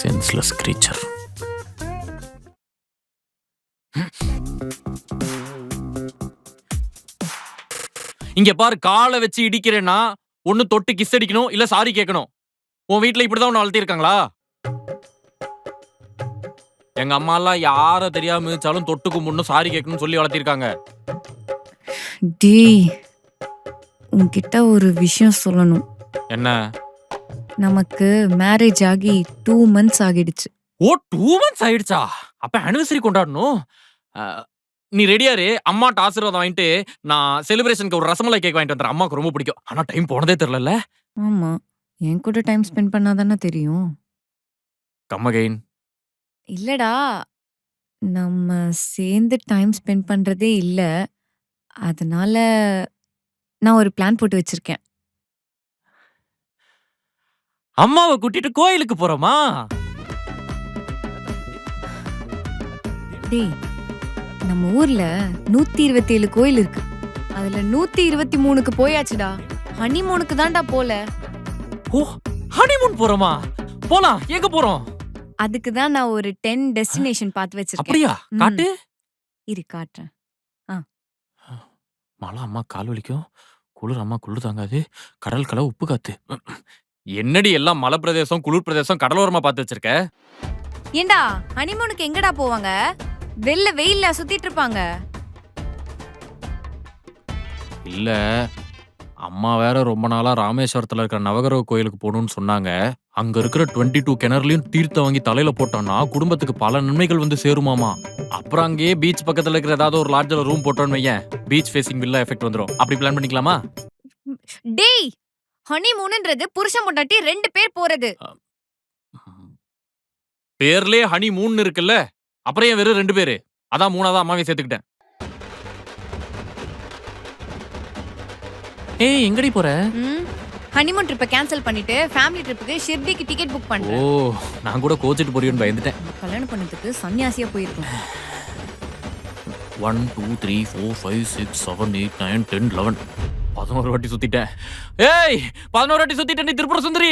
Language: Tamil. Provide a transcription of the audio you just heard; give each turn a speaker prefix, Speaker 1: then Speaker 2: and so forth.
Speaker 1: Senseless creature. இங்க பாரு, காலை வச்சு இடிக்கிறேன்னா ஒண்ணு தொட்டு கிஸ் அடிக்கணும், இல்ல சாரி கேட்கணும். உன் வீட்டுல இப்படிதான் உன்னை வளர்த்திருக்காங்களா? எங்க அம்மா எல்லாம் யார தெரியாம மிதிச்சாலும் தொட்டு கும்பிடணும், சாரி கேட்கணும்னு சொல்லி வளர்த்திருக்காங்க.
Speaker 2: டேய், உன்கிட்ட ஒரு விஷயம் சொல்லணும்.
Speaker 1: என்ன?
Speaker 2: நமக்கு மேரேஜ் ஆகி 2 months ஆகிடுச்சு.
Speaker 1: ஓ, 2 months ஆயிடுச்சா? அப்ப ஆனிவர்சரி கொண்டாடணும். நீ ரெடியா இரு. அம்மாட்ட ஆசீர்வாதம் வாங்கிட்டு நான் செலிப்ரேஷனுக்கு ஒரு ரசமலாய் கேக் வாங்கிட்டு வந்துறேன். அம்மாக்கு ரொம்ப பிடிக்கும். ஆனா டைம் போனதே தெரியல.
Speaker 2: ஆமா, என் கூட டைம் ஸ்பெண்ட் பண்ணாதானே தெரியும்.
Speaker 1: Come again.
Speaker 2: இல்லடா, நம்ம சேர்ந்து டைம் ஸ்பெண்ட் பண்றதே இல்ல. அதனால நான் ஒரு பிளான் போட்டு வச்சிருக்கேன்.
Speaker 1: அம்மாவை கூட்டிட்டு கோயிலுக்கு போறோமா?
Speaker 2: டேய், நம்ம ஊர்ல 127 கோயில் இருக்கு. அதுல 123க்கு போயாச்சுடா. ஹனிமூனுக்கு தான்டா போல.
Speaker 1: ஓ, ஹனிமூன் போறோமா? போலாம். எங்க போறோம்?
Speaker 2: அதுக்கு தான் நான் ஒரு 10 டெஸ்டினேஷன் பார்த்து வச்சிருக்கேன்.
Speaker 1: அப்படியா? காட்டு.
Speaker 2: இரு காட்டுறேன்.
Speaker 1: மழை அம்மா கால் வலிக்கும், குளிர் அம்மா குளிர் தாங்காது, கடல் கலை உப்பு காத்து. என்னடி எல்லாம் மலை பிரதேசம், குளிர் பிரதேசம், கடலோரமா பார்த்து வச்சிருக்க?
Speaker 2: ஏண்டா, ஹனிமூனுக்கு எங்கடா போவாங்க? வெயில்ல சுத்திட்டு இருப்பாங்க.
Speaker 1: இல்ல, அம்மா வேற ரொம்ப நாளா ராமேஸ்வரத்துல இருக்கிற நவகிரக கோயிலுக்கு போகணும்னு சொன்னாங்க. அங்க இருக்கிற 22 கிணறுலயும் தீர்த்தம் வாங்கி தலையில போட்டோம்னா குடும்பத்துக்கு பல நன்மைகள் வந்து சேருமாமா. அப்புறம் அங்கேயே பீச் பக்கத்துல இருக்கிற ஏதாவது ஒரு லாட்ஜ்ல ரூம் போட்டோன்னு வையேன், பீச் ஃபேசிங் வில்லா எஃபெக்ட் வந்துரும். அப்படி பிளான் பண்ணிக்கலாமா?
Speaker 2: டேய், ஹனிமூன்ன்றது புருஷன் பொண்டாட்டி 2 பேர் போறது.
Speaker 1: பேர்லயே ஹனி மூணு இருக்குல்ல, அப்புறம் ஏன் வெறும் 2 பேரு? அதான் 3ஆவது அம்மாவே சேர்த்துக்கிட்டேன். ஏய், எங்கடி போற?
Speaker 2: ஹனிமூன் ட்ரிப்பை கேன்சல் பண்ணிட்டு ஃபேமிலி ட்ரிப்புக்கு ஷிர்டிக்கு டிக்கெட் புக்
Speaker 1: ஓ,
Speaker 2: பண்றேன்.
Speaker 1: நான் கூட கோச்சிட்டு போறியோன்னு பயந்துட்டேன்.
Speaker 2: கல்யாணம் பண்ணதுக்கு சன்னியாசியா போயிருக்கோம்.
Speaker 1: 1 2 3 4 5 6 7 8 9 10 11 11 வாட்டி சுத்திட்டேன். ஏய், 11 வாட்டி சுத்திட்டேன் நீ, திரிபுர சுந்தரி.